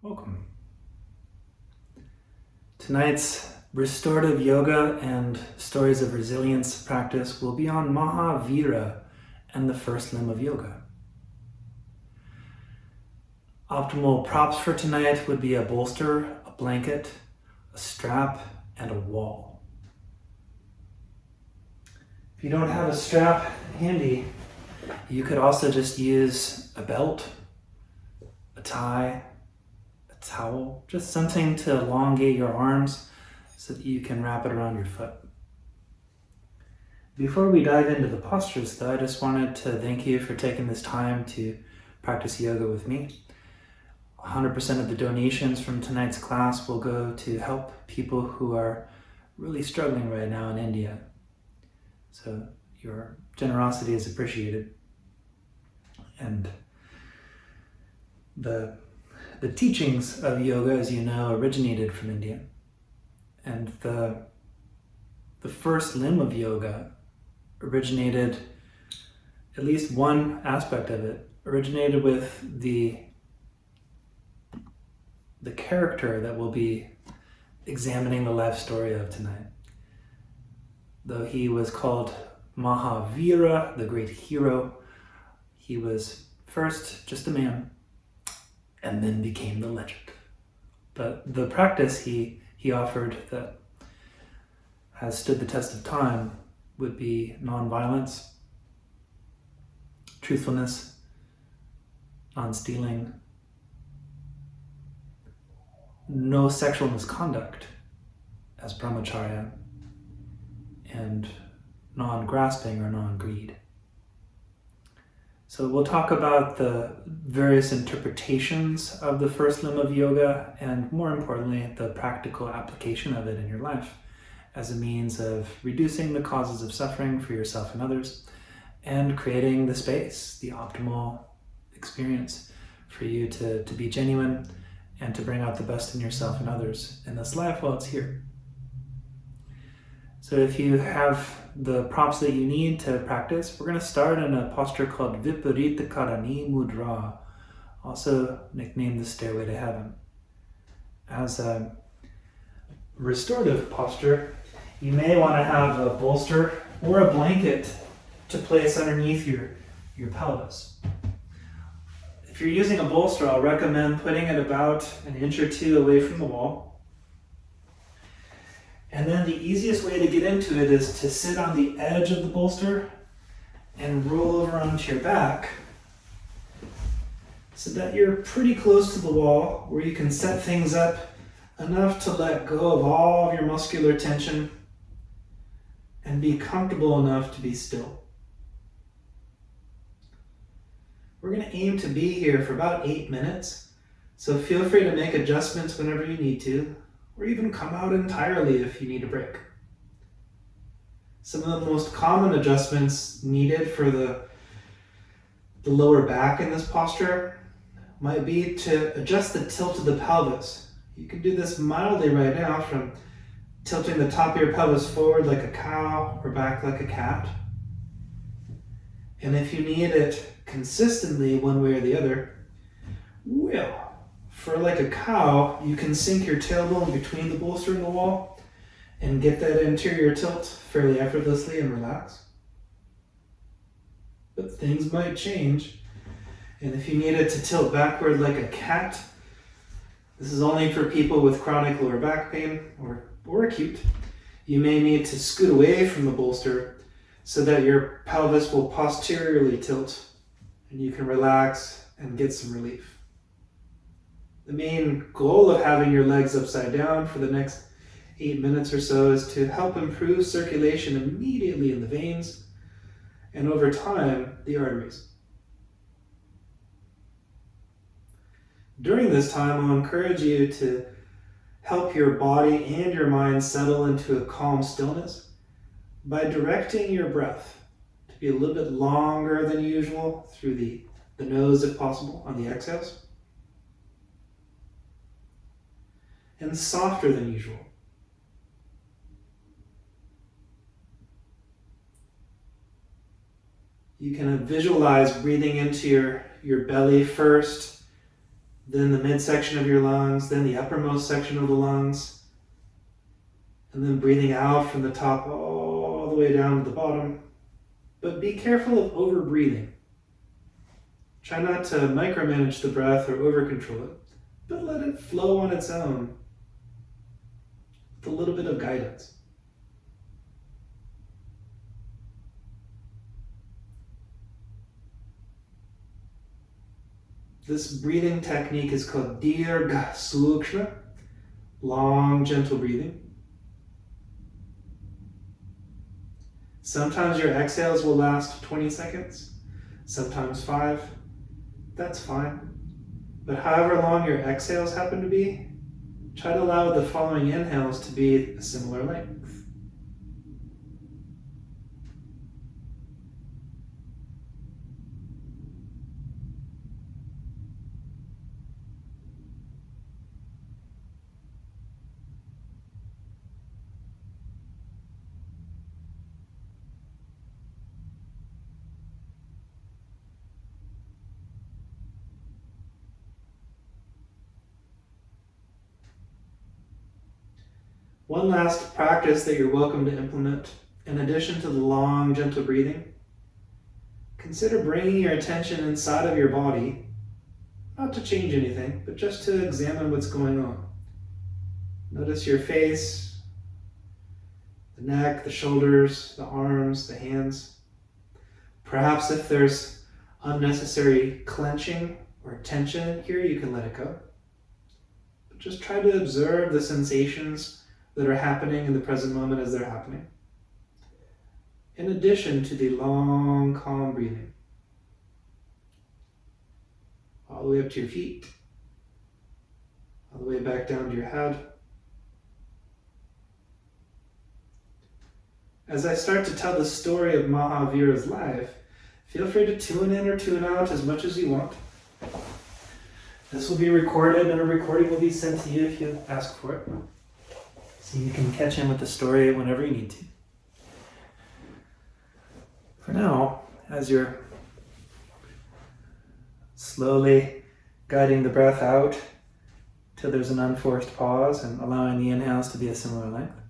Welcome. Tonight's restorative yoga and stories of resilience practice will be on MAHÀVÍRA and the first limb of yoga. Optimal props for tonight would be a bolster, a blanket, a strap, and a wall. If you don't have a strap handy, you could also just use a belt, a tie, a towel, just something to elongate your arms so that you can wrap it around your foot. Before we dive into the postures though, I just wanted to thank you for taking this time to practice yoga with me. 100% of the donations from tonight's class will go to help people who are really struggling right now in India. So your generosity is appreciated. And the teachings of yoga, as you know, originated from India. And the first limb of yoga originated, at least one aspect of it, originated with the character that we'll be examining the life story of tonight. Though he was called MAHÀVÍRA, the great hero, he was first just a man and then became the legend. But the practice he offered that has stood the test of time would be nonviolence, truthfulness, non-stealing, no sexual misconduct as brahmacharya, and non-grasping or non-greed. So we'll talk about the various interpretations of the first limb of yoga and, more importantly, the practical application of it in your life as a means of reducing the causes of suffering for yourself and others and creating the space, the optimal experience for you to be genuine and to bring out the best in yourself and others in this life while it's here. So if you have the props that you need to practice, we're going to start in a posture called Viparita Karani Mudra, also nicknamed the Stairway to Heaven. As a restorative posture, you may want to have a bolster or a blanket to place underneath your pelvis. If you're using a bolster, I'll recommend putting it about an inch or two away from the wall. And then the easiest way to get into it is to sit on the edge of the bolster and roll over onto your back so that you're pretty close to the wall where you can set things up enough to let go of all of your muscular tension and be comfortable enough to be still. We're going to aim to be here for about 8 minutes, so feel free to make adjustments whenever you need to, or even come out entirely if you need a break. Some of the most common adjustments needed for the lower back in this posture might be to adjust the tilt of the pelvis. You can do this mildly right now from tilting the top of your pelvis forward like a cow or back like a cat. And if you need it consistently one way or the other, for like a cow, you can sink your tailbone between the bolster and the wall and get that interior tilt fairly effortlessly and relax. But things might change, and if you need it to tilt backward like a cat, this is only for people with chronic lower back pain or acute. You may need to scoot away from the bolster so that your pelvis will posteriorly tilt and you can relax and get some relief. The main goal of having your legs upside down for the next 8 minutes or so is to help improve circulation immediately in the veins and over time, the arteries. During this time, I'll encourage you to help your body and your mind settle into a calm stillness by directing your breath to be a little bit longer than usual through the nose if possible on the exhales, and softer than usual. You can visualize breathing into your belly first then the midsection of your lungs, then the uppermost section of the lungs, and then breathing out from the top all the way down to the bottom. But be careful of over-breathing. Try not to micromanage the breath or over-control it, but let it flow on its own with a little bit of guidance. This breathing technique is called Dirgha Sukshma, long, gentle breathing. Sometimes your exhales will last 20 seconds, sometimes 5. That's fine. But however long your exhales happen to be, try to allow the following inhales to be a similar length. One last practice that you're welcome to implement, in addition to the long, gentle breathing, consider bringing your attention inside of your body, not to change anything, but just to examine what's going on. Notice your face, the neck, the shoulders, the arms, the hands. Perhaps if there's unnecessary clenching or tension here, you can let it go. But just try to observe the sensations that are happening in the present moment as they're happening, in addition to the long, calm breathing. All the way up to your feet, all the way back down to your head. As I start to tell the story of MAHÀVÍRA's life, feel free to tune in or tune out as much as you want. This will be recorded, and a recording will be sent to you if you ask for it. So you can catch in with the story whenever you need to. For now, as you're slowly guiding the breath out till there's an unforced pause and allowing the inhales to be a similar length,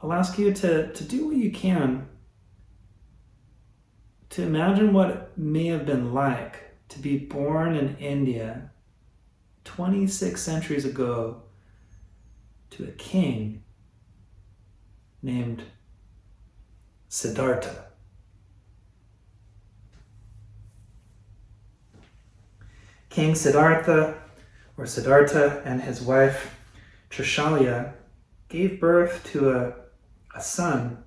I'll ask you to do what you can to imagine what it may have been like to be born in India 26 centuries ago to a king named Siddhartha. King Siddhartha, or Siddhartha, and his wife Trishalya gave birth to a son,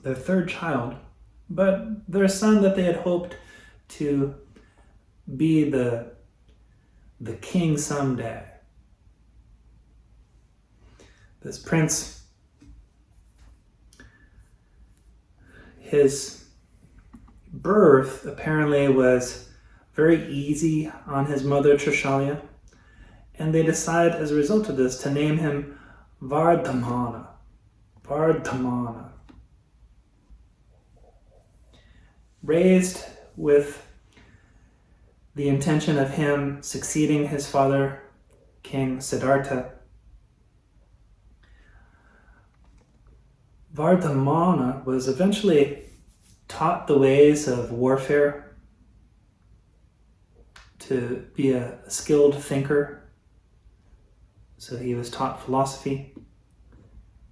their third child, but their son that they had hoped to be the king someday. This prince, his birth apparently was very easy on his mother Trishalya, and they decide as a result of this to name him Vardhamana. Vardhamana. Raised with the intention of him succeeding his father, King Siddhartha, Vardhamana was eventually taught the ways of warfare, to be a skilled thinker. So he was taught philosophy,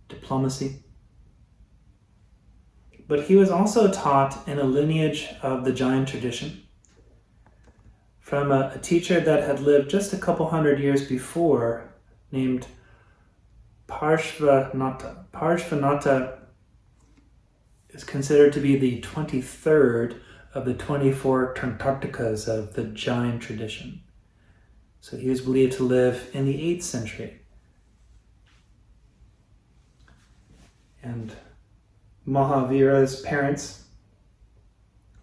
diplomacy. But he was also taught in a lineage of the Jain tradition from a teacher that had lived just a couple hundred years before named Parshvanatha. Parshvanatha is considered to be the 23rd of the 24 Tantartikas of the Jain tradition. So he was believed to live in the 8th century. And MAHÀVÍRA's parents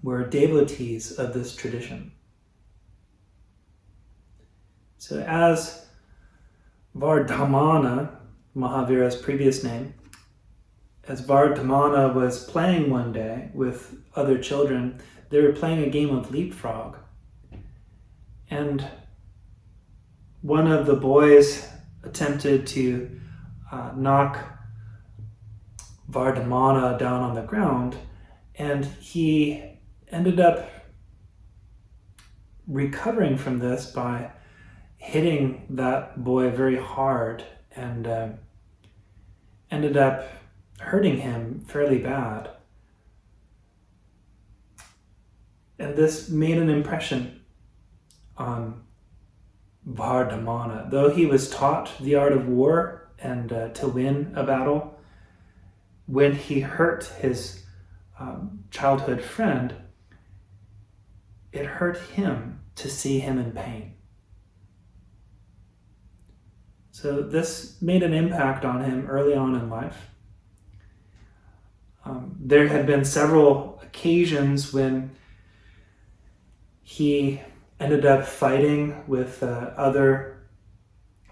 were devotees of this tradition. So as Vardhamana, MAHÀVÍRA's previous name, as Vardhamana was playing one day with other children, they were playing a game of leapfrog. And one of the boys attempted to knock Vardhamana down on the ground, and he ended up recovering from this by hitting that boy very hard and ended up hurting him fairly bad. And this made an impression on Vardhamana. Though he was taught the art of war and to win a battle, when he hurt his childhood friend, it hurt him to see him in pain. So this made an impact on him early on in life. There had been several occasions when he ended up fighting with other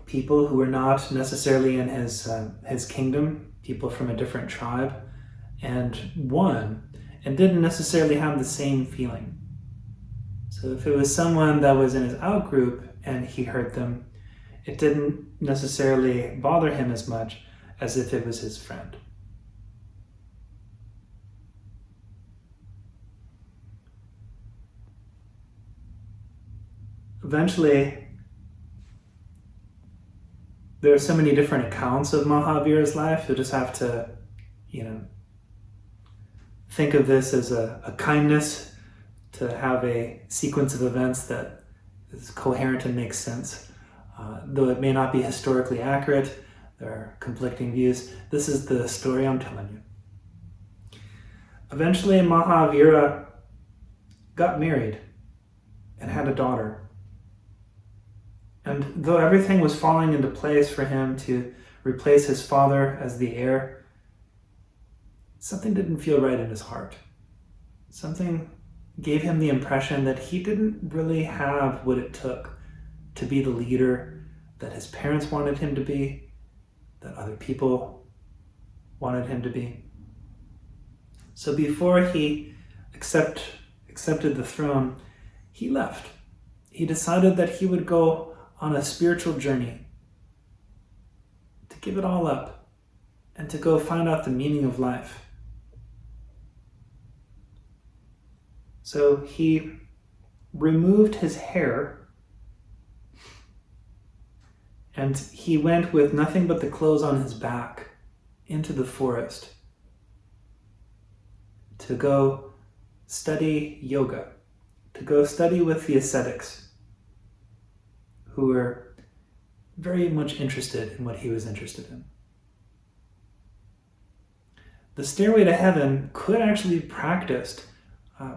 people who were not necessarily in his kingdom, people from a different tribe, and won, and didn't necessarily have the same feeling. So if it was someone that was in his outgroup and he hurt them, it didn't necessarily bother him as much as if it was his friend. Eventually, there are so many different accounts of Mahavīra's life. You'll just have to, think of this as a kindness to have a sequence of events that is coherent and makes sense. Though it may not be historically accurate, there are conflicting views. This is the story I'm telling you. Eventually, Mahavīra got married and had a daughter. And though everything was falling into place for him to replace his father as the heir, something didn't feel right in his heart. Something gave him the impression that he didn't really have what it took to be the leader that his parents wanted him to be, that other people wanted him to be. So before he accepted the throne, he left. He decided that he would go on a spiritual journey, to give it all up and to go find out the meaning of life. So he removed his hair and he went with nothing but the clothes on his back into the forest to go study yoga, to go study with the ascetics who were very much interested in what he was interested in. The stairway to heaven could actually be practiced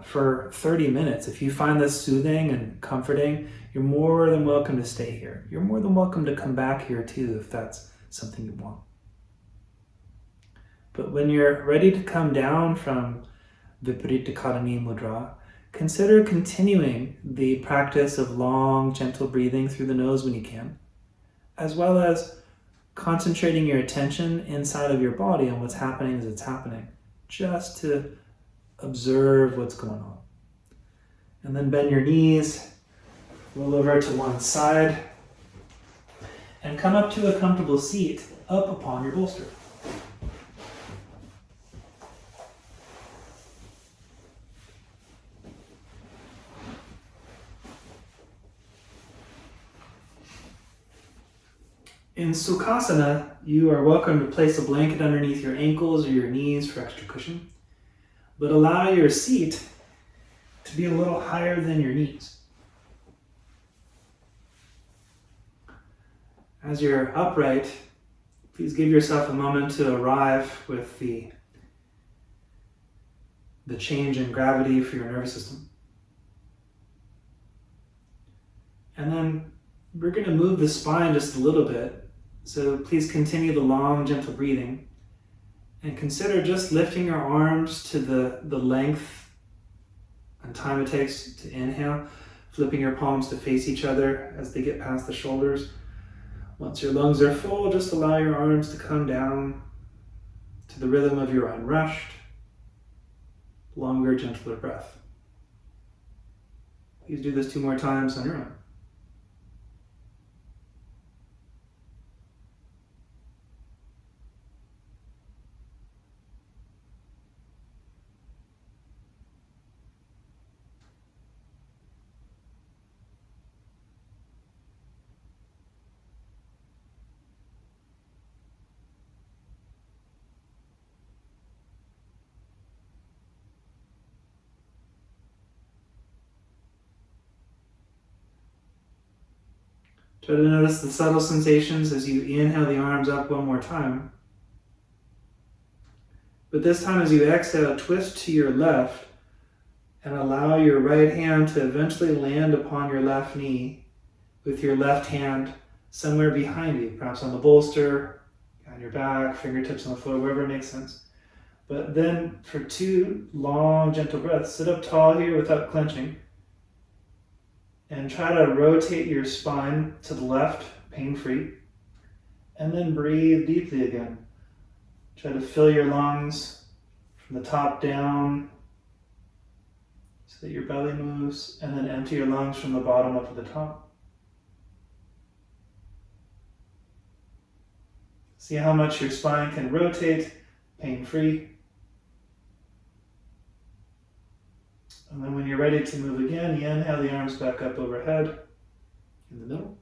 for 30 minutes. If you find this soothing and comforting, you're more than welcome to stay here. You're more than welcome to come back here too if that's something you want. But when you're ready to come down from Viparita Karani Mudra, consider continuing the practice of long, gentle breathing through the nose when you can, as well as concentrating your attention inside of your body on what's happening as it's happening, just to observe what's going on. And then bend your knees, roll over to one side, and come up to a comfortable seat up upon your bolster. In Sukhasana, you are welcome to place a blanket underneath your ankles or your knees for extra cushion, but allow your seat to be a little higher than your knees. As you're upright, please give yourself a moment to arrive with the change in gravity for your nervous system. And then we're going to move the spine just a little bit. So please continue the long, gentle breathing and consider just lifting your arms to the length and time it takes to inhale, flipping your palms to face each other as they get past the shoulders. Once your lungs are full, just allow your arms to come down to the rhythm of your unrushed, longer, gentler breath. Please do this 2 more times on your own. Try to notice the subtle sensations as you inhale the arms up one more time. But this time as you exhale, twist to your left and allow your right hand to eventually land upon your left knee with your left hand somewhere behind you, perhaps on the bolster, on your back, fingertips on the floor, wherever makes sense. But then for 2 long, gentle breaths, sit up tall here without clenching. And try to rotate your spine to the left, pain-free. And then breathe deeply again. Try to fill your lungs from the top down so that your belly moves, and then empty your lungs from the bottom up to the top. See how much your spine can rotate, pain-free. And then when you're ready to move again, you inhale the arms back up overhead in the middle.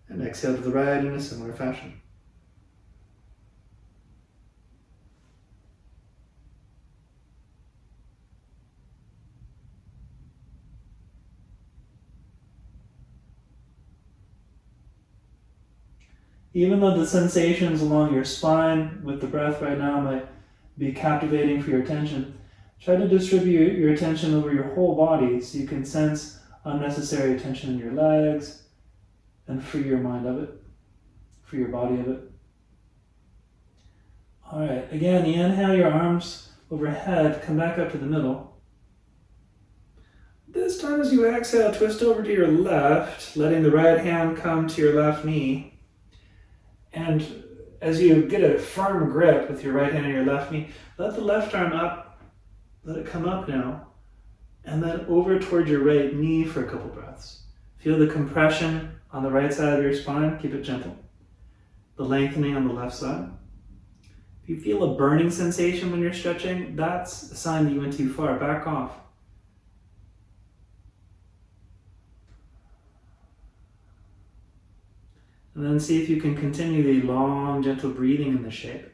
And exhale to the right in a similar fashion. Even though the sensations along your spine with the breath right now might be captivating for your attention, try to distribute your attention over your whole body so you can sense unnecessary tension in your legs and free your mind of it, free your body of it. All right, again, you inhale your arms overhead, come back up to the middle. This time as you exhale, twist over to your left, letting the right hand come to your left knee. And as you get a firm grip with your right hand on your left knee, let the left arm up, let it come up now, and then over toward your right knee for a couple breaths. Feel the compression on the right side of your spine, keep it gentle. The lengthening on the left side. If you feel a burning sensation when you're stretching, that's a sign that you went too far, back off. And then see if you can continue the long, gentle breathing in the shape,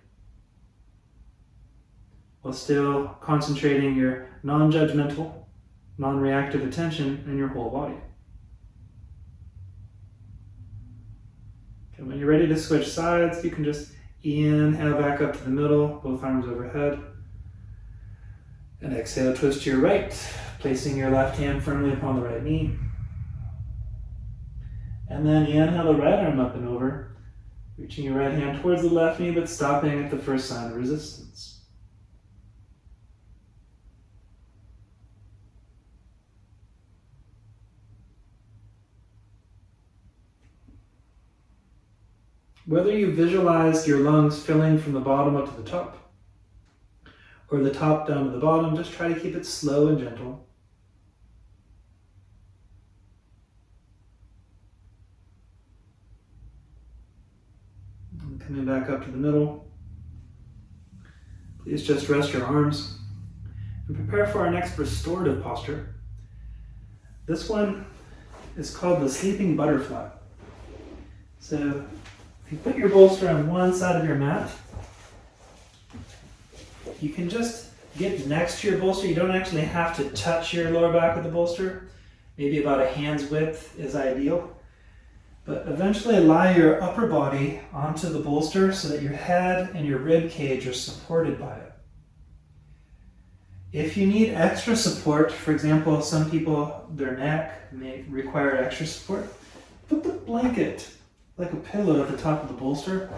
while still concentrating your non-judgmental, non-reactive attention in your whole body. Okay, when you're ready to switch sides, you can just inhale back up to the middle, both arms overhead. And exhale, twist to your right, placing your left hand firmly upon the right knee. And then you inhale the right arm up and over, reaching your right hand towards the left knee, but stopping at the first sign of resistance. Whether you visualize your lungs filling from the bottom up to the top, or the top down to the bottom, just try to keep it slow and gentle. Coming back up to the middle. Please just rest your arms and prepare for our next restorative posture. This one is called the sleeping butterfly. So if you put your bolster on one side of your mat, you can just get next to your bolster. You don't actually have to touch your lower back with the bolster. Maybe about a hand's width is ideal. But eventually lie your upper body onto the bolster so that your head and your rib cage are supported by it. If you need extra support, for example, some people, their neck may require extra support, put the blanket like a pillow at the top of the bolster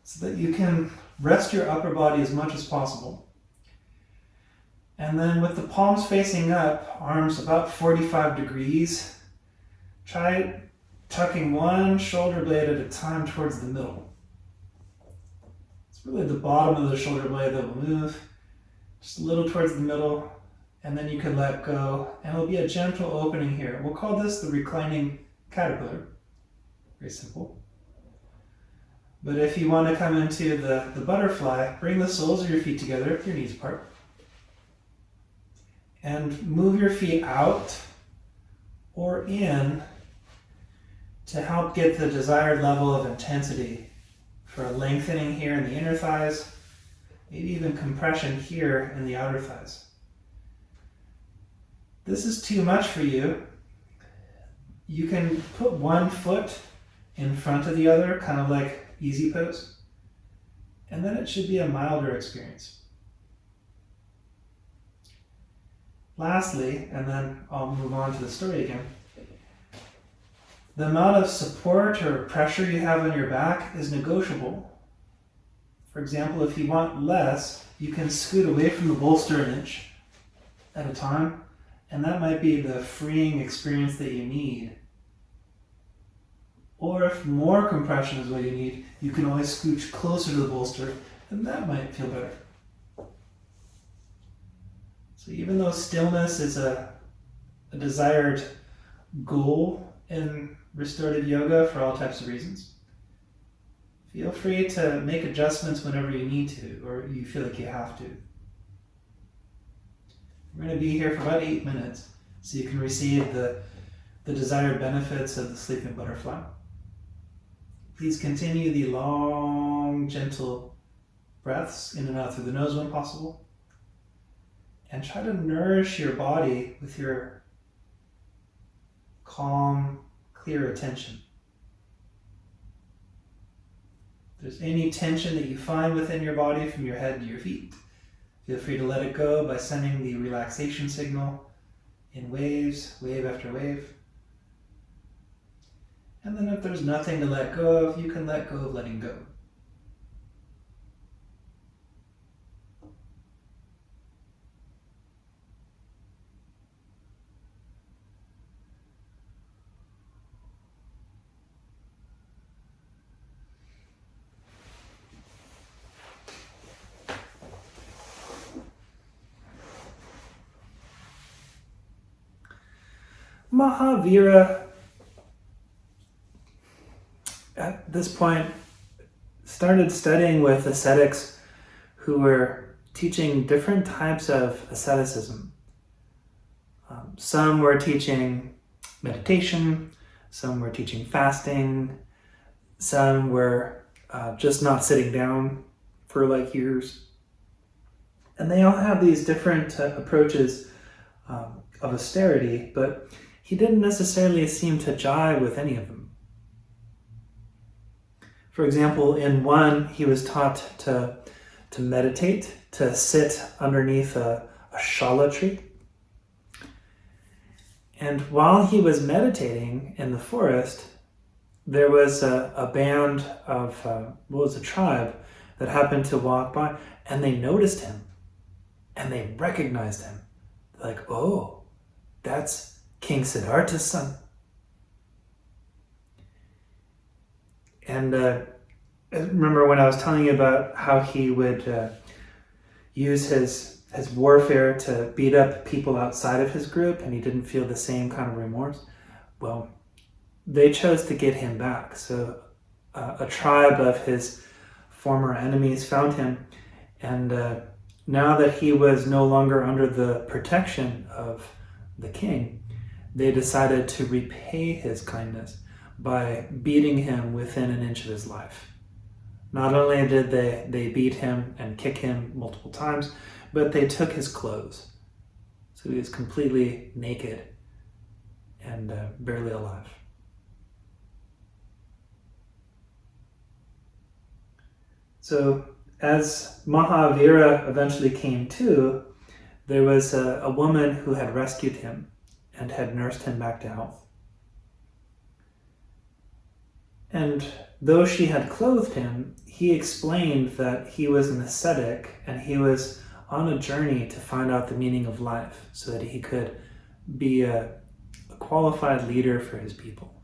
so that you can rest your upper body as much as possible. And then with the palms facing up, arms about 45 degrees, try tucking one shoulder blade at a time towards the middle. It's really the bottom of the shoulder blade that will move, just a little towards the middle, and then you can let go, and it'll be a gentle opening here. We'll call this the reclining caterpillar. Very simple. But if you want to come into the butterfly, bring the soles of your feet together if your knees apart, and move your feet out or in to help get the desired level of intensity for a lengthening here in the inner thighs, maybe even compression here in the outer thighs. This is too much for you. you can put one foot in front of the other, kind of like easy pose, and then it should be a milder experience. Lastly, and then I'll move on to the story again, the amount of support or pressure you have on your back is negotiable. For example, if you want less, you can scoot away from the bolster an inch at a time, and that might be the freeing experience that you need. Or if more compression is what you need, you can always scooch closer to the bolster, and that might feel better. So even though stillness is a desired goal in restorative yoga for all types of reasons, feel free to make adjustments whenever you need to, or you feel like you have to. We're going to be here for about 8 minutes, so you can receive the desired benefits of the sleeping butterfly. Please continue the long, gentle breaths in and out through the nose when possible. And try to nourish your body with your calm, clear attention. If there's any tension that you find within your body from your head to your feet, feel free to let it go by sending the relaxation signal in waves, wave after wave. And then if there's nothing to let go of, you can let go of letting go. MAHԱVÍRA, at this point, started studying with ascetics who were teaching different types of asceticism. Some were teaching meditation, some were teaching fasting, some were just not sitting down for like years. And they all have these different approaches of austerity, but he didn't necessarily seem to jive with any of them. For example, in one, he was taught to meditate, to sit underneath a shala tree. And while he was meditating in the forest, there was a band of, a tribe that happened to walk by, and they noticed him, and they recognized him. They're like, oh, that's King Siddhartha's son. And I remember when I was telling you about how he would use his warfare to beat up people outside of his group, and he didn't feel the same kind of remorse. Well, they chose to get him back. So a tribe of his former enemies found him, and now that he was no longer under the protection of the king, they decided to repay his kindness by beating him within an inch of his life. Not only did they beat him and kick him multiple times, but they took his clothes. So he was completely naked and barely alive. So as MAHÁVÍRA eventually came to, there was a woman who had rescued him and had nursed him back to health. And though she had clothed him, he explained that he was an ascetic and he was on a journey to find out the meaning of life so that he could be a qualified leader for his people.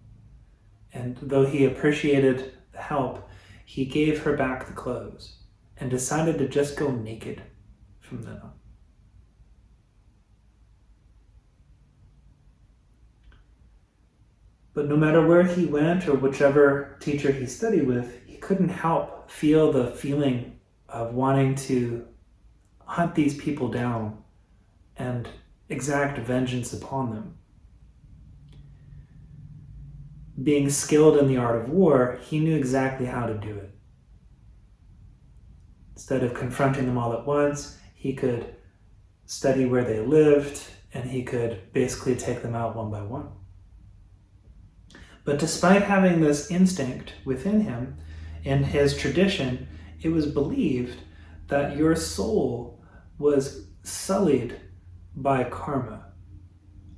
And though he appreciated the help, he gave her back the clothes and decided to just go naked from then on. But no matter where he went or whichever teacher he studied with, he couldn't help feel the feeling of wanting to hunt these people down and exact vengeance upon them. Being skilled in the art of war, he knew exactly how to do it. Instead of confronting them all at once, he could study where they lived, and he could basically take them out one by one. But despite having this instinct within him, in his tradition, it was believed that your soul was sullied by karma.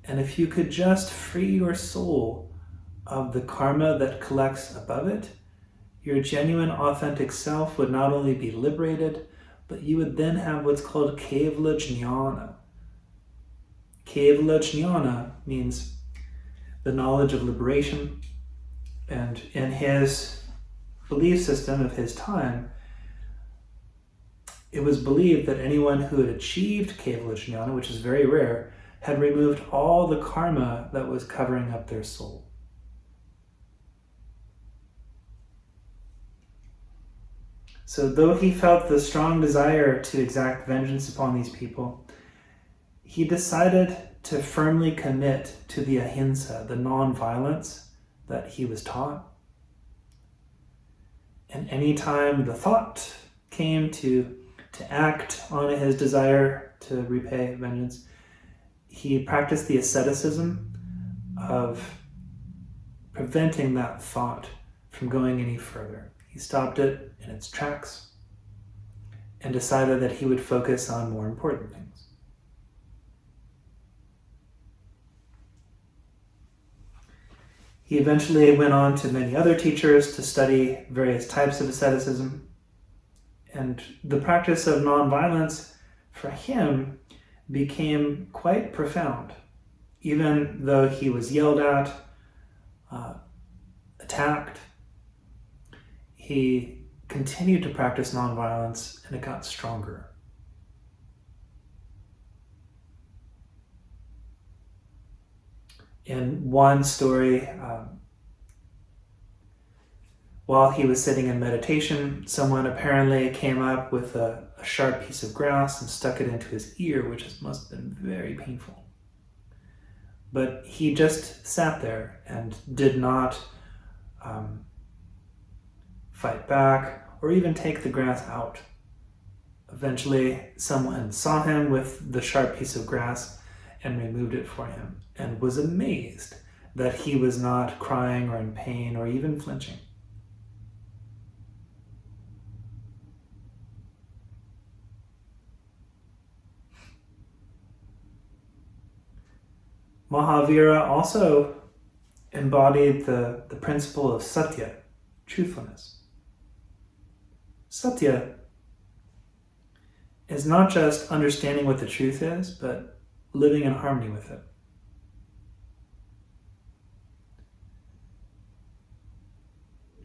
And if you could just free your soul of the karma that collects above it, your genuine, authentic self would not only be liberated, but you would then have what's called Kevala Jnana. Kevala Jnana means the knowledge of liberation. And in his belief system of his time, it was believed that anyone who had achieved Kevala Jnana, which is very rare, had removed all the karma that was covering up their soul. So though he felt the strong desire to exact vengeance upon these people, he decided to firmly commit to the ahimsa, the non-violence that he was taught. And anytime the thought came to act on his desire to repay vengeance, he practiced the asceticism of preventing that thought from going any further. He stopped it in its tracks and decided that he would focus on more important things. He eventually went on to many other teachers to study various types of asceticism, and the practice of nonviolence for him became quite profound. Even though he was yelled at, attacked, he continued to practice nonviolence, and it got stronger. In one story, while he was sitting in meditation, someone apparently came up with a sharp piece of grass and stuck it into his ear, which must have been very painful. But he just sat there and did not fight back or even take the grass out. Eventually, someone saw him with the sharp piece of grass and removed it for him, and was amazed that he was not crying or in pain or even flinching. MAHԱVÍRA also embodied the principle of satya, truthfulness. Satya is not just understanding what the truth is, but living in harmony with it.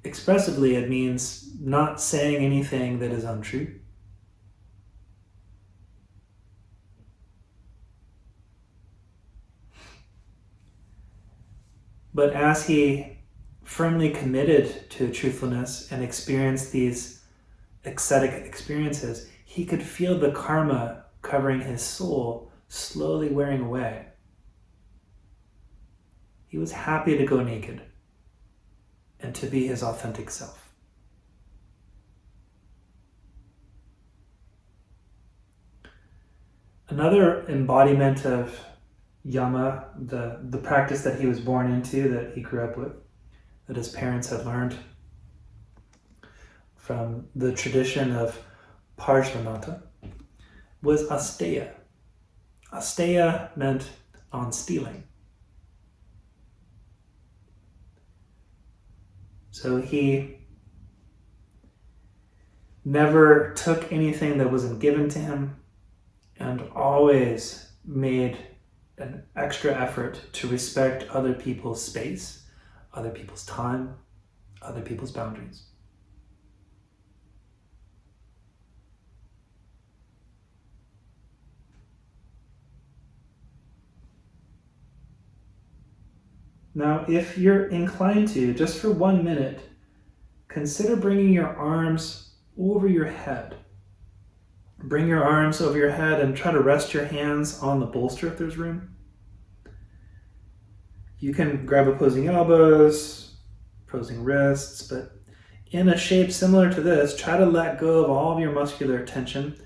Expressively, it means not saying anything that is untrue. But as he firmly committed to truthfulness and experienced these ascetic experiences, he could feel the karma covering his soul slowly wearing away. He was happy to go naked and to be his authentic self. Another embodiment of yama, the practice that he was born into, that he grew up with, that his parents had learned from the tradition of Parshvanatha, was asteya. Asteya meant on stealing. So he never took anything that wasn't given to him, and always made an extra effort to respect other people's space, other people's time, other people's boundaries. Now, if you're inclined to, just for 1 minute, consider bringing your arms over your head. Bring your arms over your head and try to rest your hands on the bolster if there's room. You can grab opposing elbows, opposing wrists, but in a shape similar to this, try to let go of all of your muscular tension,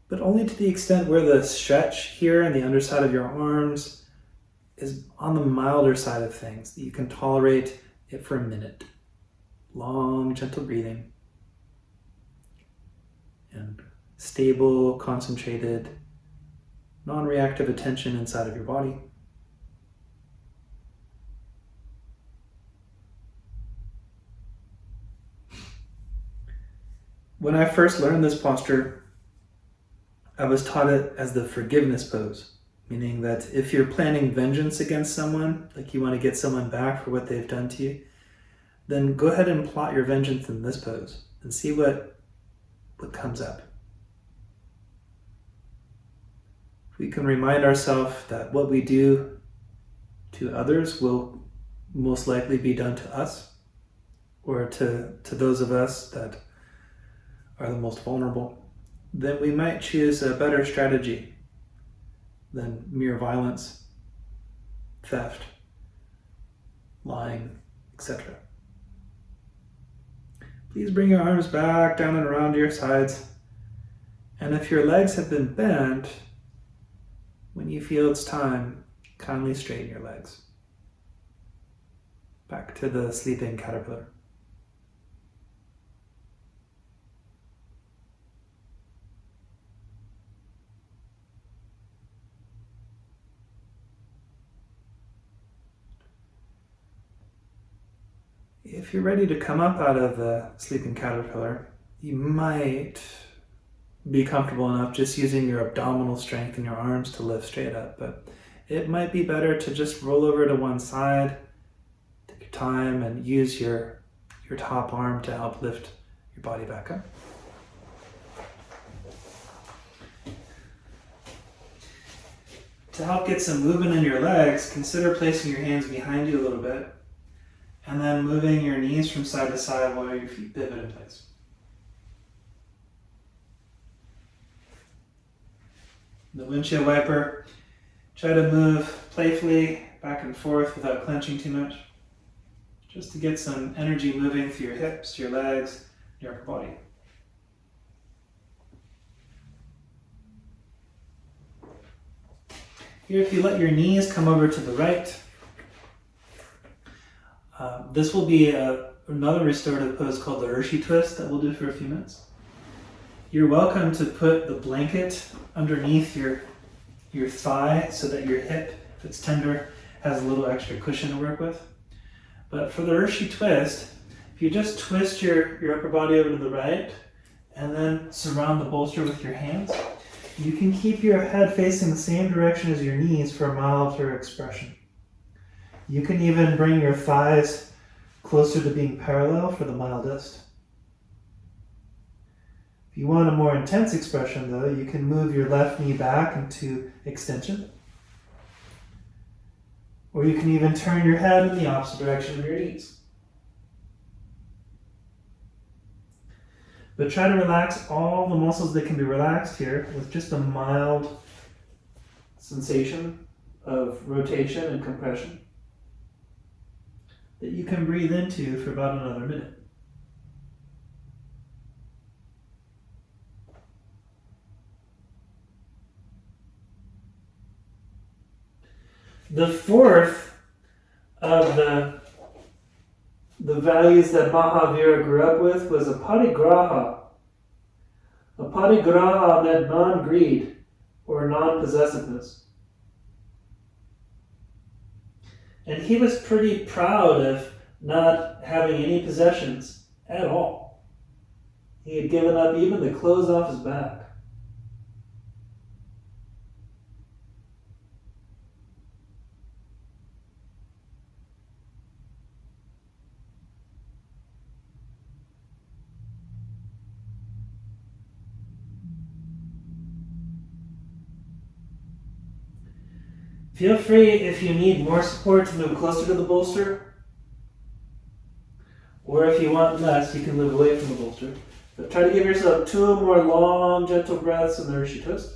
but only to the extent where the stretch here and the underside of your arms is on the milder side of things, that you can tolerate it for a minute. Long, gentle breathing. And stable, concentrated, non-reactive attention inside of your body. When I first learned this posture, I was taught it as the forgiveness pose, meaning that if you're planning vengeance against someone, like you want to get someone back for what they've done to you, then go ahead and plot your vengeance in this pose and see what comes up. We can remind ourselves that what we do to others will most likely be done to us, or to those of us that are the most vulnerable. Then we might choose a better strategy than mere violence, theft, lying, etc. Please bring your arms back down and around to your sides. And if your legs have been bent, when you feel it's time, kindly straighten your legs. Back to the sleeping caterpillar. If you're ready to come up out of the sleeping caterpillar, you might be comfortable enough just using your abdominal strength in your arms to lift straight up, but it might be better to just roll over to one side, take your time, and use your top arm to help lift your body back up. To help get some movement in your legs, consider placing your hands behind you a little bit, and then moving your knees from side to side while your feet pivot in place. The windshield wiper, try to move playfully back and forth without clenching too much, just to get some energy moving through your hips, your legs, your upper body. Here, if you let your knees come over to the right, this will be another restorative pose called the Urshi twist that we'll do for a few minutes. You're welcome to put the blanket underneath your thigh so that your hip, if it's tender, has a little extra cushion to work with. But for the Urshi twist, if you just twist your upper body over to the right and then surround the bolster with your hands, you can keep your head facing the same direction as your knees for a milder expression. You can even bring your thighs closer to being parallel for the mildest. If you want a more intense expression though, you can move your left knee back into extension. Or you can even turn your head in the opposite direction of your knees. But try to relax all the muscles that can be relaxed here with just a mild sensation of rotation and compression that you can breathe into for about another minute. The fourth of the values that MAHÀVÍRA grew up with was a parigraha. A parigraha meant non-greed or non-possessiveness. And he was pretty proud of not having any possessions at all. He had given up even the clothes off his back. Feel free, if you need more support, to move closer to the bolster. Or if you want less, you can move away from the bolster. But try to give yourself 2 more long, gentle breaths in the Urshi twist.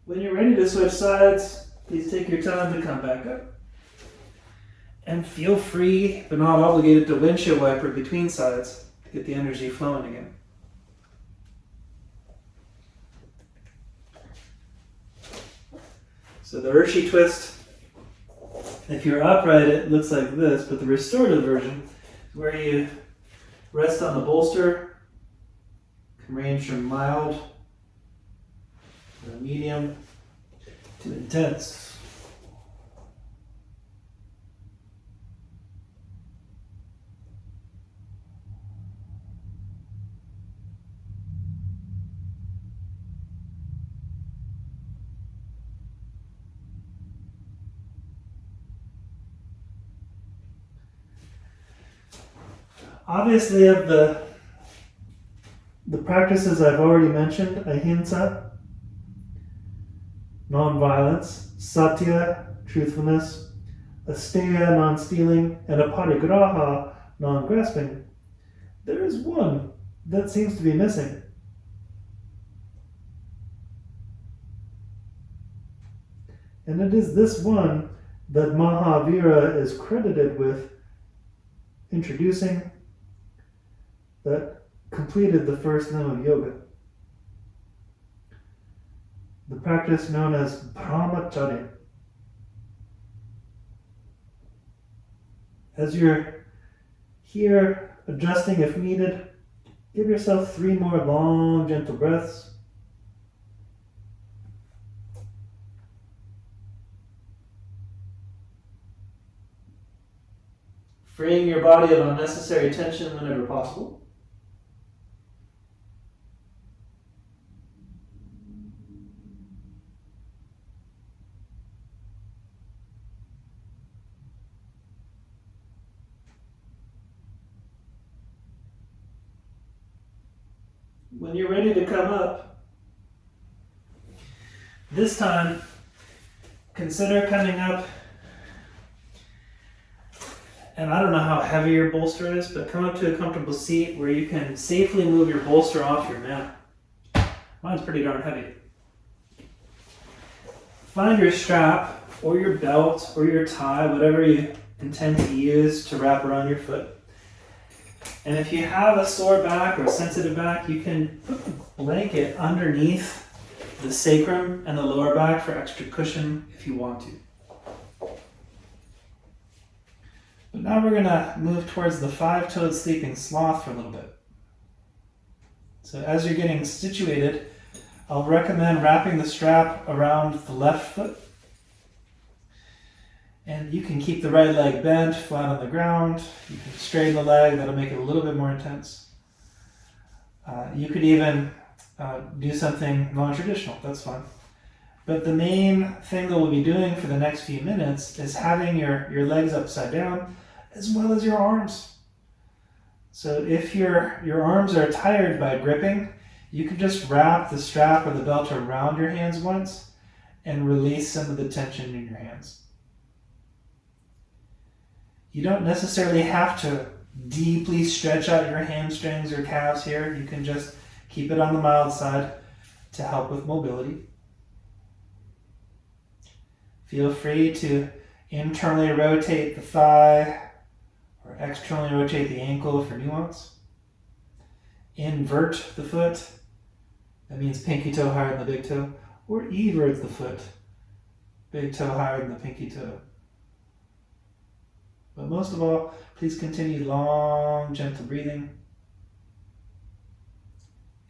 When you're ready to switch sides, Please take your time to come back up. And feel free, but not obligated, to windshield wiper between sides to get the energy flowing again. So the Urshi twist, if you're upright, it looks like this, but the restorative version is where you rest on the bolster, can range from mild to medium to intense. Obviously, of the practices I've already mentioned, ahimsa, non-violence, satya, truthfulness, asteya, non-stealing, and aparigraha, non-grasping, there is one that seems to be missing. And it is this one that MAHÀVÍRA is credited with introducing, that completed the first limb of yoga. The practice known as brahmacharya. As you're here adjusting if needed, give yourself 3 more long, gentle breaths. Freeing your body of unnecessary tension whenever possible. When you're ready to come up, this time, consider coming up, and I don't know how heavy your bolster is, but come up to a comfortable seat where you can safely move your bolster off your mat. Mine's pretty darn heavy. Find your strap, or your belt, or your tie, whatever you intend to use to wrap around your foot. And if you have a sore back or a sensitive back, you can put the blanket underneath the sacrum and the lower back for extra cushion if you want to. But now we're going to move towards the 5-toed sleeping sloth for a little bit. So as you're getting situated, I'll recommend wrapping the strap around the left foot. And you can keep the right leg bent, flat on the ground. You can straighten the leg, that'll make it a little bit more intense. You could even do something non-traditional, that's fine. But the main thing that we'll be doing for the next few minutes is having your legs upside down, as well as your arms. So if your arms are tired by gripping, you can just wrap the strap or the belt around your hands once and release some of the tension in your hands. You don't necessarily have to deeply stretch out your hamstrings or calves here. You can just keep it on the mild side to help with mobility. Feel free to internally rotate the thigh or externally rotate the ankle for nuance. Invert the foot. That means pinky toe higher than the big toe. Or evert the foot. Big toe higher than the pinky toe. But most of all, please continue long, gentle breathing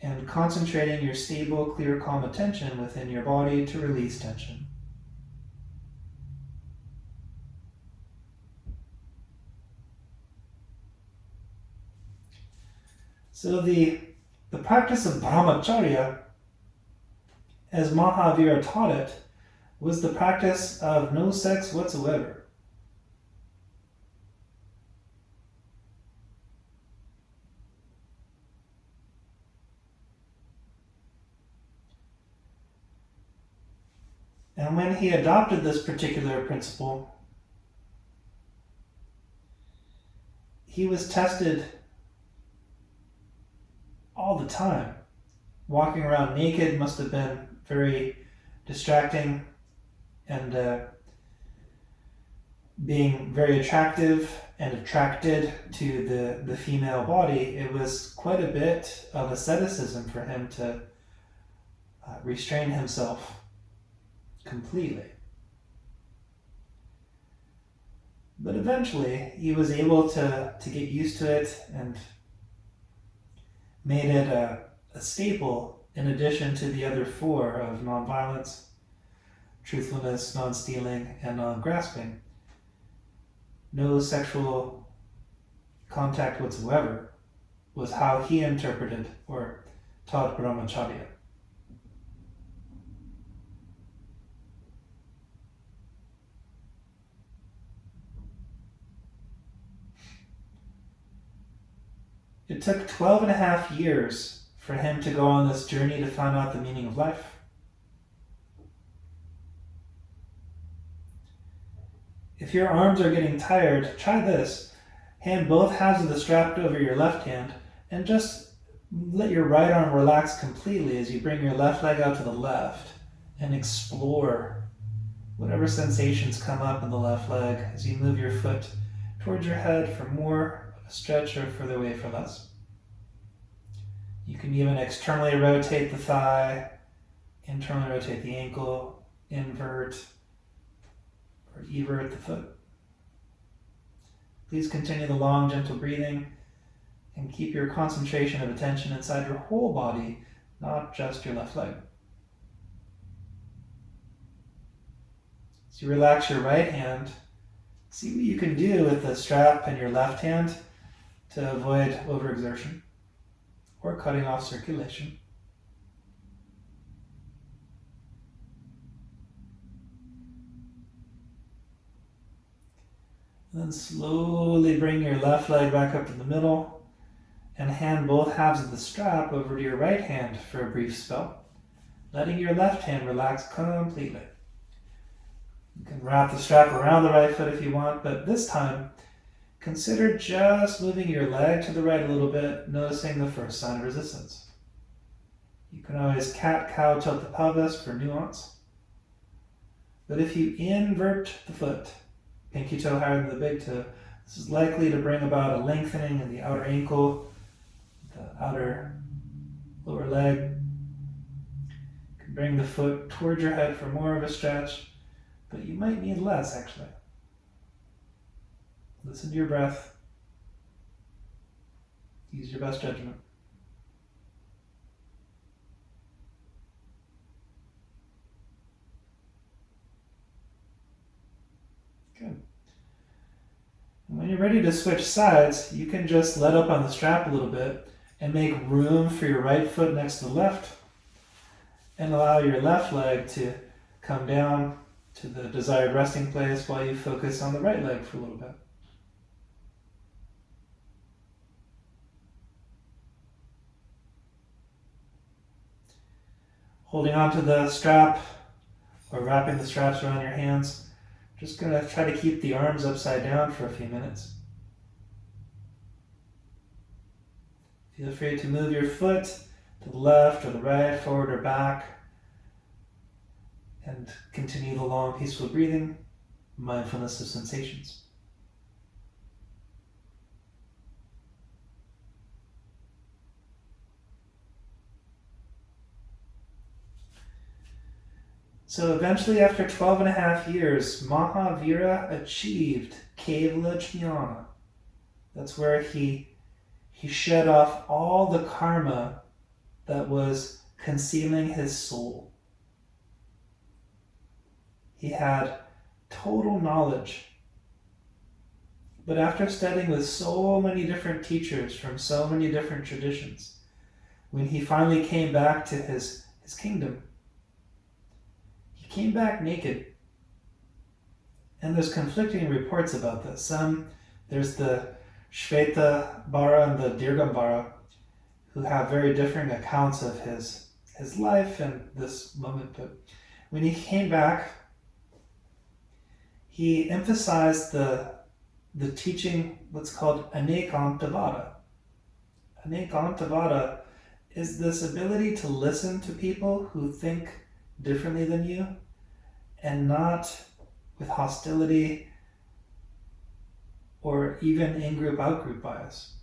and concentrating your stable, clear, calm attention within your body to release tension. So the practice of brahmacharya, as MAHÀVÍRA taught it, was the practice of no sex whatsoever. And when he adopted this particular principle, he was tested all the time. Walking around naked must have been very distracting and being very attractive and attracted to the female body, it was quite a bit of asceticism for him to restrain himself completely. But eventually, he was able to get used to it and made it a staple in addition to the other four of nonviolence, truthfulness, non-stealing, and non-grasping. No sexual contact whatsoever was how he interpreted or taught brahmacharya. It took 12 and a half years for him to go on this journey to find out the meaning of life. If your arms are getting tired, try this. Hand both halves of the strap over your left hand and just let your right arm relax completely as you bring your left leg out to the left and explore whatever sensations come up in the left leg as you move your foot towards your head for more of a stretch or further away for less. You can even externally rotate the thigh, internally rotate the ankle, invert, or evert the foot. Please continue the long, gentle breathing and keep your concentration of attention inside your whole body, not just your left leg. As you relax your right hand, see what you can do with the strap in your left hand to avoid overexertion or cutting off circulation. Then slowly bring your left leg back up to the middle and hand both halves of the strap over to your right hand for a brief spell, letting your left hand relax completely. You can wrap the strap around the right foot if you want, but this time, consider just moving your leg to the right a little bit, noticing the first sign of resistance. You can always cat-cow tilt the pelvis for nuance. But if you invert the foot, pinky toe higher than the big toe, this is likely to bring about a lengthening in the outer ankle, the outer lower leg. You can bring the foot towards your head for more of a stretch, but you might need less actually. Listen to your breath. Use your best judgment. Good. And when you're ready to switch sides, you can just let up on the strap a little bit and make room for your right foot next to the left and allow your left leg to come down to the desired resting place while you focus on the right leg for a little bit. Holding onto the strap or wrapping the straps around your hands, just going to try to keep the arms upside down for a few minutes. Feel free to move your foot to the left or the right, forward or back, and continue the long, peaceful breathing, mindfulness of sensations. So eventually, after 12 and a half years, MAHԱVީRA achieved Kevala Jnana. That's where he shed off all the karma that was concealing his soul. He had total knowledge. But after studying with so many different teachers from so many different traditions, when he finally came back to his kingdom, he came back naked. And there's conflicting reports about this. There's the Shvetambara and the Dirghambara, who have very different accounts of his life and this moment. But when he came back, he emphasized the teaching, what's called Anekantavada. Anekantavada is this ability to listen to people who think differently than you and not with hostility or even in-group, out-group bias,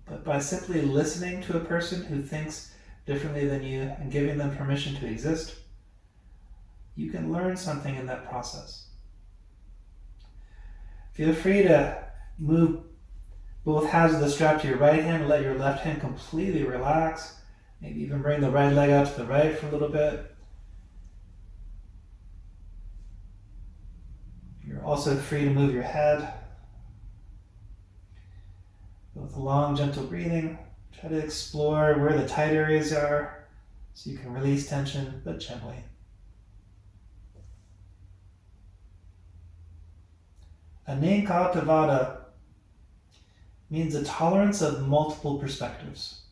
but by simply listening to a person who thinks differently than you and giving them permission to exist, you can learn something in that process. Feel free to move both halves of the strap to your right hand and let your left hand completely relax. Maybe even bring the right leg out to the right for a little bit. You're also free to move your head. With long, gentle breathing, try to explore where the tight areas are so you can release tension, but gently. MAHÀVÍRA means a tolerance of multiple perspectives.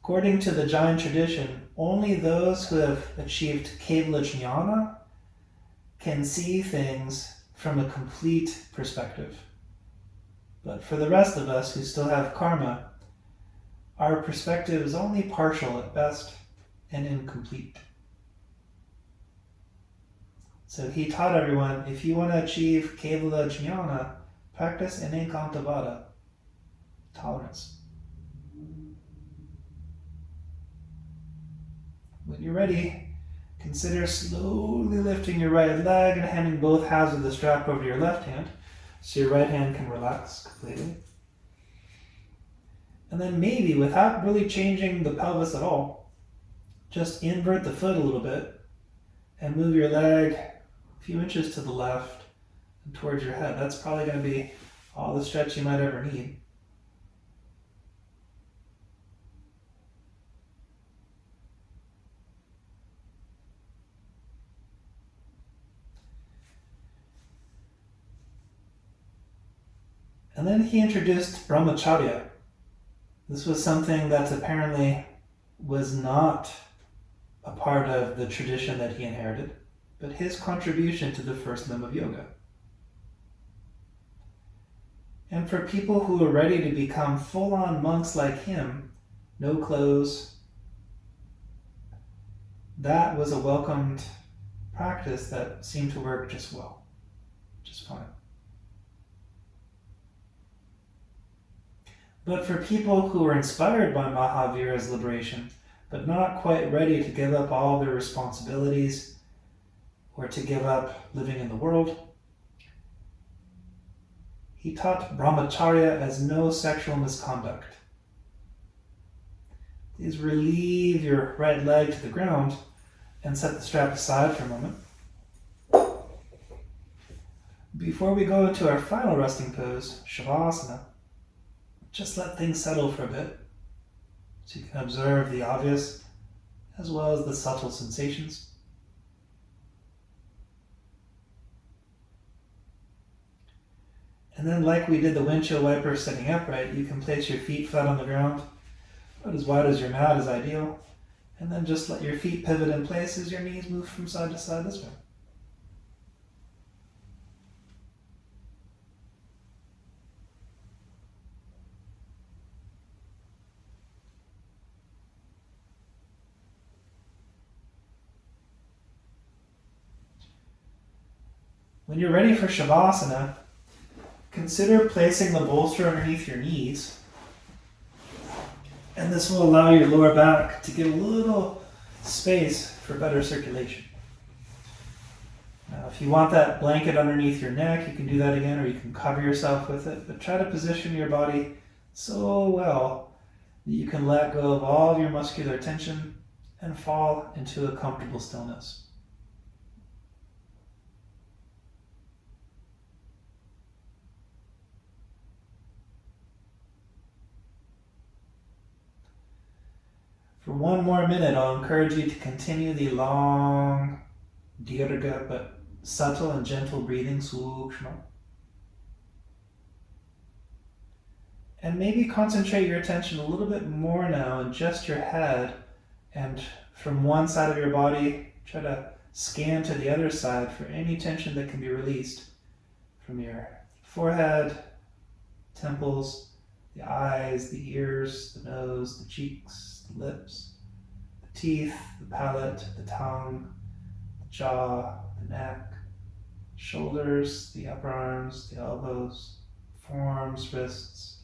According to the Jain tradition, only those who have achieved Kevala Jnana can see things from a complete perspective. But for the rest of us who still have karma, our perspective is only partial at best and incomplete. So he taught everyone, if you want to achieve Kevala Jnana, practice MAHÀVÍRA, tolerance. When you're ready, consider slowly lifting your right leg and handing both halves of the strap over your left hand so your right hand can relax completely. And then maybe, without really changing the pelvis at all, just invert the foot a little bit and move your leg a few inches to the left and towards your head. That's probably going to be all the stretch you might ever need. And then he introduced brahmacharya. This was something that apparently was not a part of the tradition that he inherited, but his contribution to the first limb of yoga. And for people who are ready to become full-on monks like him, no clothes, that was a welcomed practice that seemed to work just well, just fine. But for people who were inspired by Mahavira's liberation, but not quite ready to give up all their responsibilities or to give up living in the world, he taught brahmacharya as no sexual misconduct. Please relieve your right leg to the ground and set the strap aside for a moment. Before we go into our final resting pose, Shavasana, just let things settle for a bit so you can observe the obvious as well as the subtle sensations. And then, like we did the windshield wiper sitting upright, you can place your feet flat on the ground, about as wide as your mat is ideal, and then just let your feet pivot in place as your knees move from side to side this way. When you're ready for Shavasana, consider placing the bolster underneath your knees, and this will allow your lower back to get a little space for better circulation. Now, if you want that blanket underneath your neck, you can do that again, or you can cover yourself with it, but try to position your body so well that you can let go of all of your muscular tension and fall into a comfortable stillness. For one more minute, I'll encourage you to continue the long, dirgha, but subtle and gentle breathing, sukshma. And maybe concentrate your attention a little bit more now on just your head, and from one side of your body, try to scan to the other side for any tension that can be released from your forehead, temples, the eyes, the ears, the nose, the cheeks, the lips, the the teeth, the palate, the tongue, the jaw, the neck, shoulders, the upper arms, the elbows, forearms, wrists,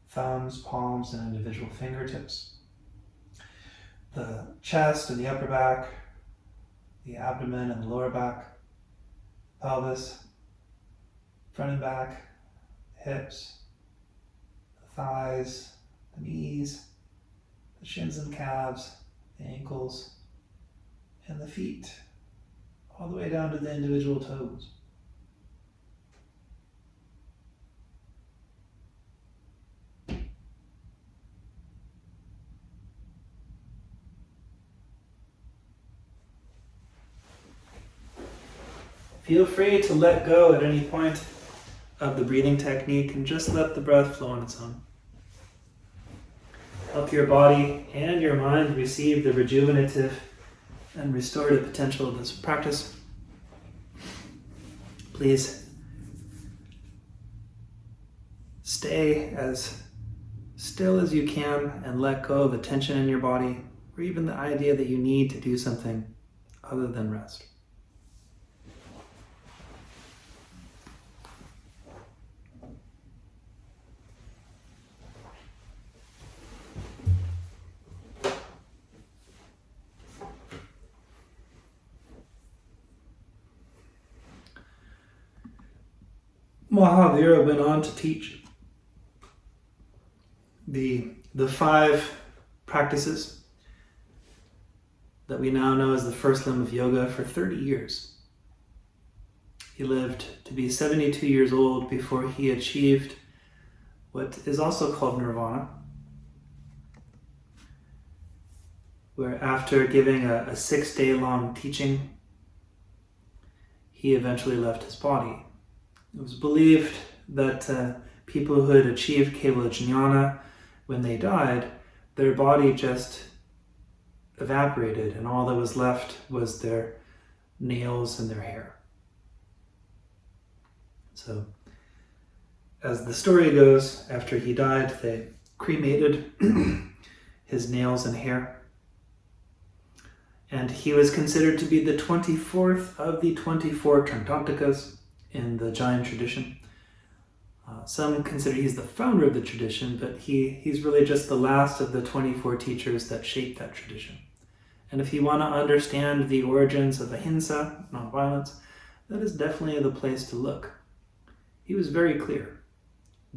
thumbs, palms, and individual fingertips, the chest and the upper back, the abdomen and the lower back, pelvis, front and back, hips, the thighs, the knees, the shins and calves, the ankles, and the feet, all the way down to the individual toes. Feel free to let go at any point of the breathing technique and just let the breath flow on its own. Help your body and your mind receive the rejuvenative and restorative potential of this practice. Please stay as still as you can and let go of the tension in your body, or even the idea that you need to do something other than rest. MAHԱVÍRA went on to teach the 5 practices that we now know as the first limb of yoga for 30 years. He lived to be 72 years old before he achieved what is also called nirvana, where after giving a 6-day-long teaching, he eventually left his body. It was believed that people who had achieved Kevalajnana, when they died, their body just evaporated and all that was left was their nails and their hair. So, as the story goes, after he died, they cremated his nails and hair. And he was considered to be the 24th of the 24 Trandantakas in the Jain tradition. Some consider he's the founder of the tradition, but he's really just the last of the 24 teachers that shaped that tradition. And if you want to understand the origins of ahimsa, nonviolence, that is definitely the place to look. He was very clear.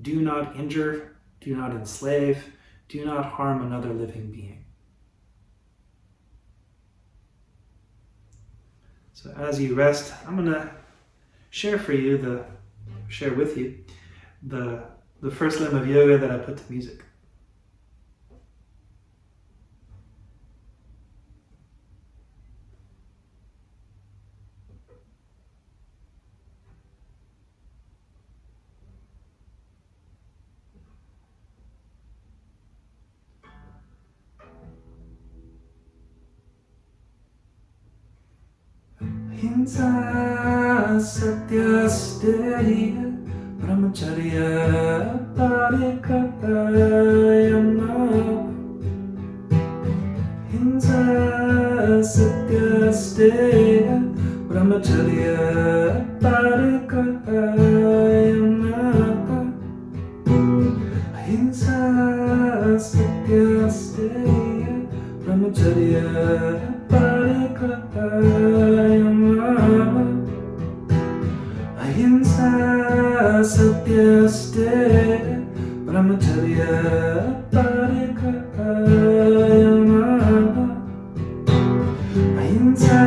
Do not injure, do not enslave, do not harm another living being. So as you rest, I'm going to share with you the first limb of yoga that I put to music. Ahimsa satya steya brahmacharya parikatayana. Ahimsa satya steya brahmacharya parikatayana. Ahimsa satya steya brahmacharya parikatayana. Ahimsa satya steya brahmacharya parikatayana. Ahimsa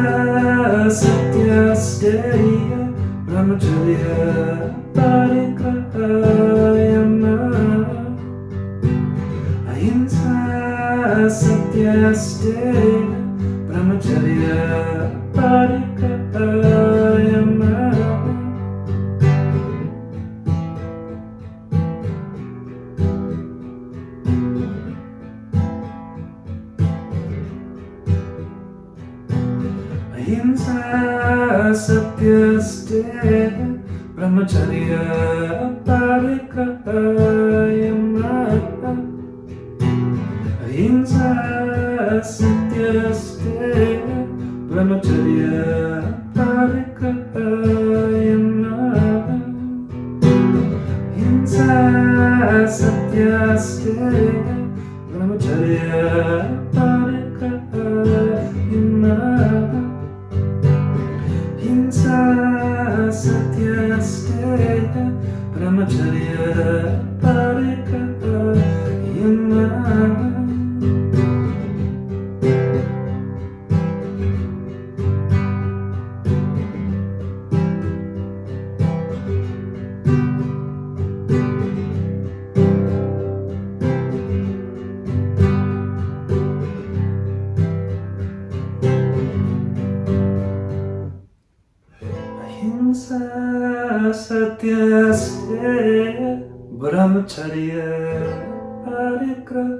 satya steya brahmacharya parikatayana. Ahimsa satya steya brahmacharya parikatayana. Ahimsa satya steya brahmacharya parikatayana. Ahimsa Satya Brahmacharya Parikayana Hinsa Satya Brahmacharya Parikayana Hinsa Satya Brahmacharya Parikayana. Ahimsa Satyasya Brahmacharya Parigrahayana.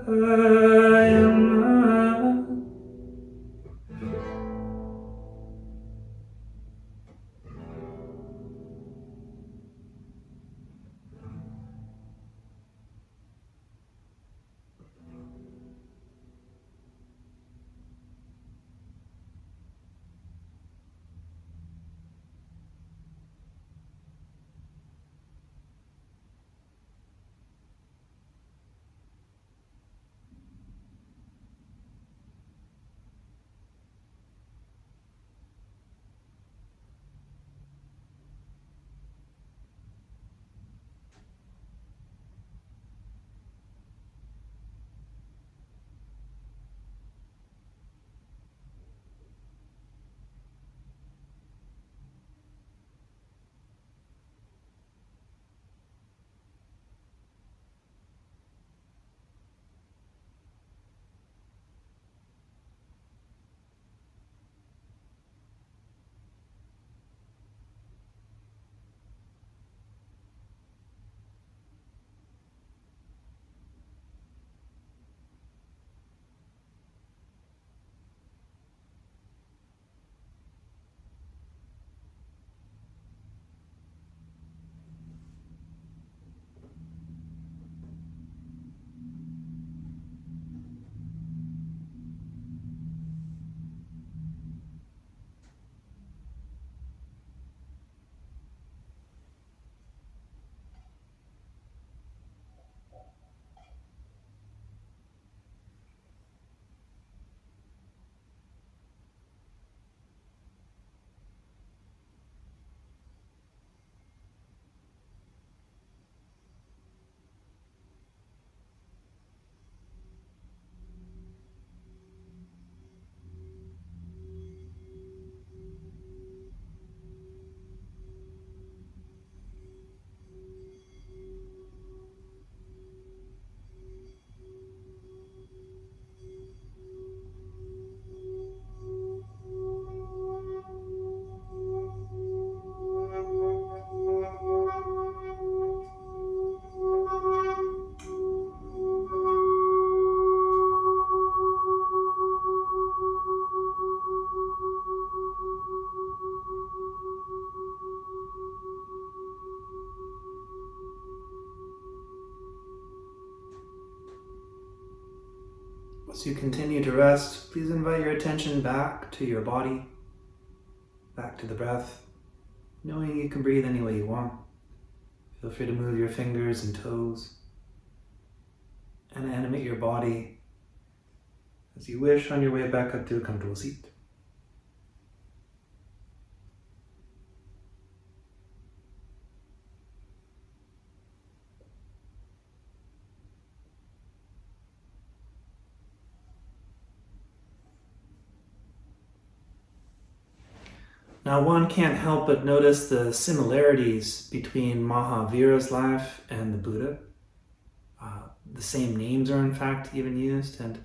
As you continue to rest, please invite your attention back to your body, back to the breath, knowing you can breathe any way you want. Feel free to move your fingers and toes and animate your body as you wish on your way back up to a comfortable seat. Now, one can't help but notice the similarities between MAHԱVÍRA's life and the Buddha. The same names are in fact even used, and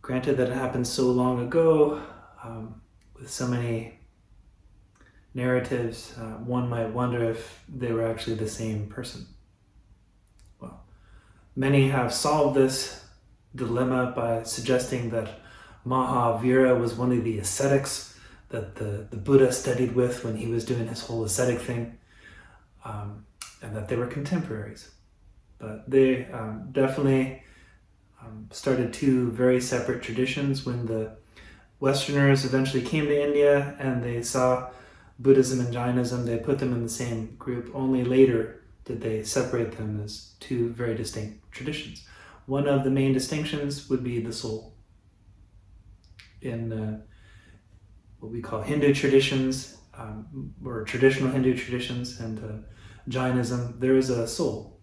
granted that it happened so long ago, with so many narratives, one might wonder if they were actually the same person. Well, many have solved this dilemma by suggesting that MAHԱVÍRA was one of the ascetics that the Buddha studied with when he was doing his whole ascetic thing, and that they were contemporaries. But they definitely started two very separate traditions. When the Westerners eventually came to India and they saw Buddhism and Jainism, they put them in the same group. Only later did they separate them as two very distinct traditions. One of the main distinctions would be the soul. In what we call Hindu traditions, or traditional Hindu traditions, and Jainism, there is a soul.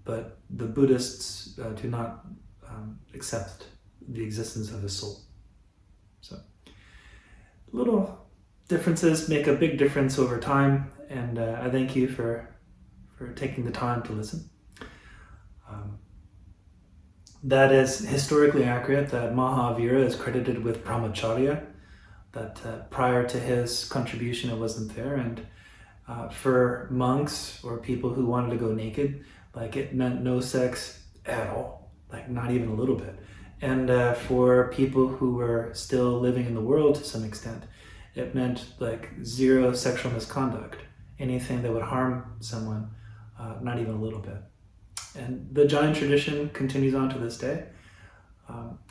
But the Buddhists do not accept the existence of a soul. So little differences make a big difference over time, and I thank you for taking the time to listen. That is historically accurate that MAHԱVÍRA is credited with brahmacharya, that prior to his contribution it wasn't there, and for monks or people who wanted to go naked, like it meant no sex at all, like not even a little bit. And for people who were still living in the world to some extent, it meant like zero sexual misconduct, anything that would harm someone, not even a little bit. And the Jain tradition continues on to this day.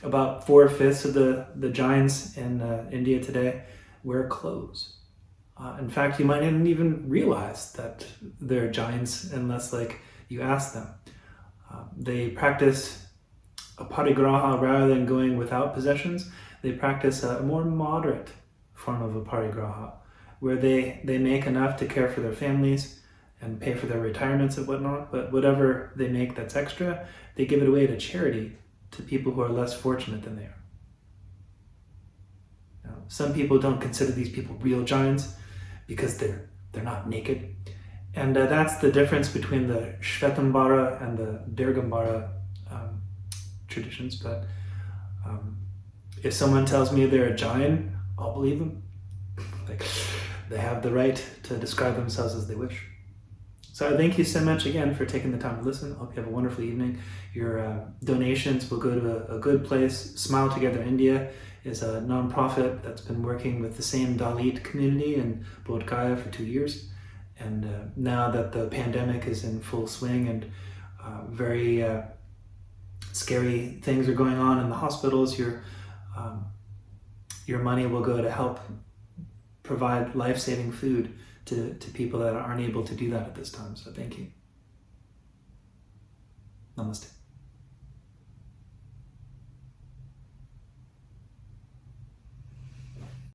About 4/5 of the Jains in India today wear clothes. In fact, you might not even realize that they're Jains unless you ask them. They practice a parigraha rather than going without possessions. They practice a more moderate form of a parigraha, where they make enough to care for their families and pay for their retirements and whatnot, but whatever they make that's extra, they give it away to charity to people who are less fortunate than they are. Now, some people don't consider these people real Jains because they're not naked. And that's the difference between the Shvetambara and the Dirgambara traditions. But if someone tells me they're a Jain, I'll believe them. They have the right to describe themselves as they wish. So I thank you so much again for taking the time to listen. I hope you have a wonderful evening. Your donations will go to a good place. Smile Together India is a nonprofit that's been working with the same Dalit community in Bodh Gaya for 2 years. And now that the pandemic is in full swing and very scary things are going on in the hospitals, your money will go to help provide life-saving food to people that aren't able to do that at this time. So thank you. Namaste.